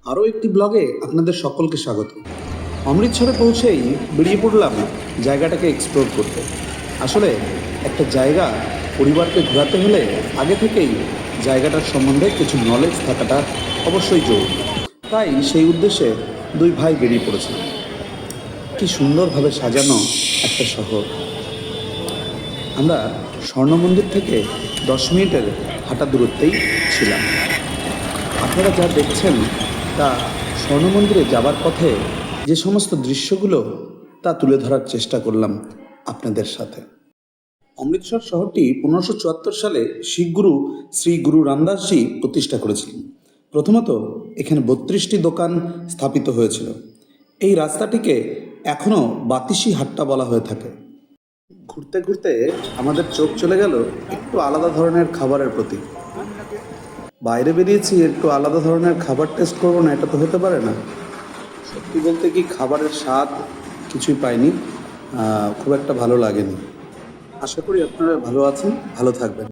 আরও একটি ব্লগে আপনাদের সকলকে স্বাগত। অমৃতসরে পৌঁছেই বেরিয়ে পড়লাম জায়গাটাকে এক্সপ্লোর করতে। আসলে একটা জায়গা পরিবারকে ঘোরাতে হলে আগে থেকেই জায়গাটার সম্বন্ধে কিছু নলেজ থাকাটা অবশ্যই জরুরি। তাই সেই উদ্দেশ্যে দুই ভাই বেরিয়ে পড়েছিলাম। কি সুন্দরভাবে সাজানো একটা শহর। আমরা স্বর্ণ মন্দির থেকে 10 মিনিটের হাঁটা দূরত্বেই ছিলাম। আপনারা যা দেখছেন তা স্বর্ণ মন্দিরে যাবার পথে যে সমস্ত দৃশ্যগুলো তা তুলে ধরার চেষ্টা করলাম আপনাদের সাথে। অমৃতসর শহরটি 1574 সালে শিখ গুরু শ্রী গুরু রামদাসজি প্রতিষ্ঠা করেছিলেন। প্রথমত এখানে 32টি দোকান স্থাপিত হয়েছিল। এই রাস্তাটিকে এখনও বাতিশি হাট্টা বলা হয়ে থাকে। ঘুরতে ঘুরতে আমাদের চোখ চলে গেল একটু আলাদা ধরনের খাবারের প্রতি। বাইরে বেরিয়েছি, একটু আলাদা ধরনের খাবার টেস্ট করবো না, এটা তো হতে পারে না। সত্যি বলতে কি খাবারের স্বাদ কিছুই পাইনি, খুব একটা ভালো লাগেনি। আশা করি আপনারা ভালো আছেন, ভালো থাকবেন।